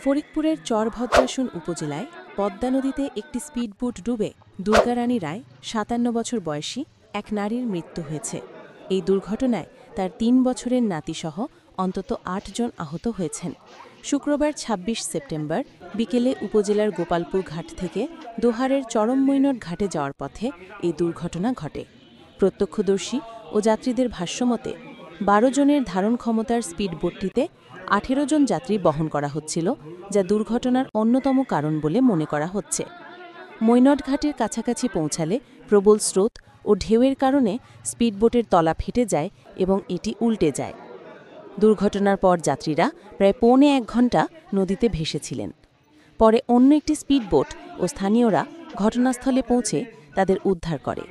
ফরিদপুরের চরভদ্রাসন উপজেলায় পদ্মা নদীতে একটি স্পিডবোট ডুবে দুর্গারানী রায় ৫৭ বছর বয়সী এক নারীর মৃত্যু হয়েছে। এই দুর্ঘটনায় তার ৩ বছরের নাতিসহ অন্তত ৮ জন আহত হয়েছেন। শুক্রবার ২৬ সেপ্টেম্বর বিকেলে উপজেলার গোপালপুর ঘাট থেকে দোহারের চরমমৈনট ঘাটে যাওয়ার পথে এই দুর্ঘটনা ঘটে। প্রত্যক্ষদর্শী ও যাত্রীদের ভাষ্যমতে ১২ জনের ধারণ ক্ষমতার স্পিডবোটটিতে ১৮ জন যাত্রী বহন করা হচ্ছিল, যা দুর্ঘটনার অন্যতম কারণ বলে মনে করা হচ্ছে। মৈনট ঘাটের কাছাকাছি পৌঁছালে প্রবল স্রোত ও ঢেউয়ের কারণে স্পিডবোটের তলা ফেটে যায় এবং এটি উল্টে যায়। দুর্ঘটনার পর যাত্রীরা প্রায় পৌনে ১ ঘণ্টা নদীতে ভেসেছিলেন। পরে অন্য একটি স্পিডবোট ও স্থানীয়রা ঘটনাস্থলে পৌঁছে তাদের উদ্ধার করে।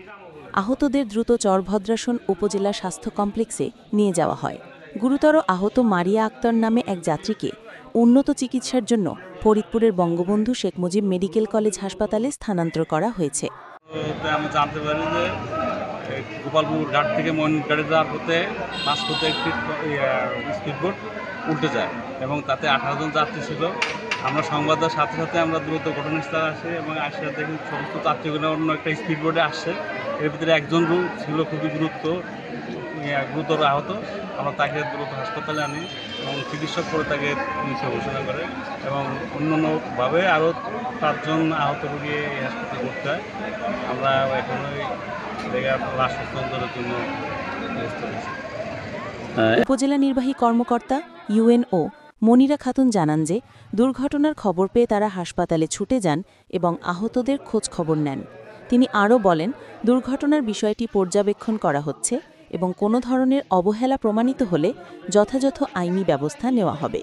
আহতদের দ্রুত চরভদ্রাসন উপজেলা স্বাস্থ্য কমপ্লেক্সে নিয়ে যাওয়া হয়। গুরুতর আহত মারিয়া আক্তার নামে এক যাত্রীকে উন্নত চিকিৎসার জন্য ফরিদপুরের বঙ্গবন্ধু শেখ মুজিব মেডিকেল কলেজ হাসপাতালে স্থানান্তর করা হয়েছে। আমি জানতে পারি যে গোপালপুর ঘাট থেকে মৈনট ঘাটে যাওয়ার পথে মাঝপথে একটি স্পিডবোট উল্টে যায় এবং তাতে ১৮ জন যাত্রী ছিল। আমরা সংবাদের সাথে সাথে আমরা দ্রুত ঘটনাস্থলে আসি এবং আসে দেখি সমস্ত যাত্রীগুলো অন্য একটা স্পিডবোটে আসছে। এর ভিতরে একজন ছিল খুবই গুরুতর আহত। আমরা তাকে দ্রুত হাসপাতালে আনি এবং চিকিৎসক করে তাকে মৃত ঘোষণা করে এবং অন্যান্যভাবে আরও ৫ জন আহত রোগী এই হাসপাতালে ভর্তি হয়। আমরা এখন ওই জায়গায় লাশ হস্তান্তরের জন্য ব্যবস্থা করছি। উপজেলা নির্বাহী কর্মকর্তা ইউএনও মনিরা খাতুন জানান যে দুর্ঘটনার খবর পেয়ে তারা হাসপাতালে ছুটে যান এবং আহতদের খোঁজ খবর নেন। তিনি আরও বলেন, দুর্ঘটনার বিষয়টি পর্যবেক্ষণ করা হচ্ছে এবং কোনো ধরনের অবহেলা প্রমাণিত হলে যথাযথ আইনি ব্যবস্থা নেওয়া হবে।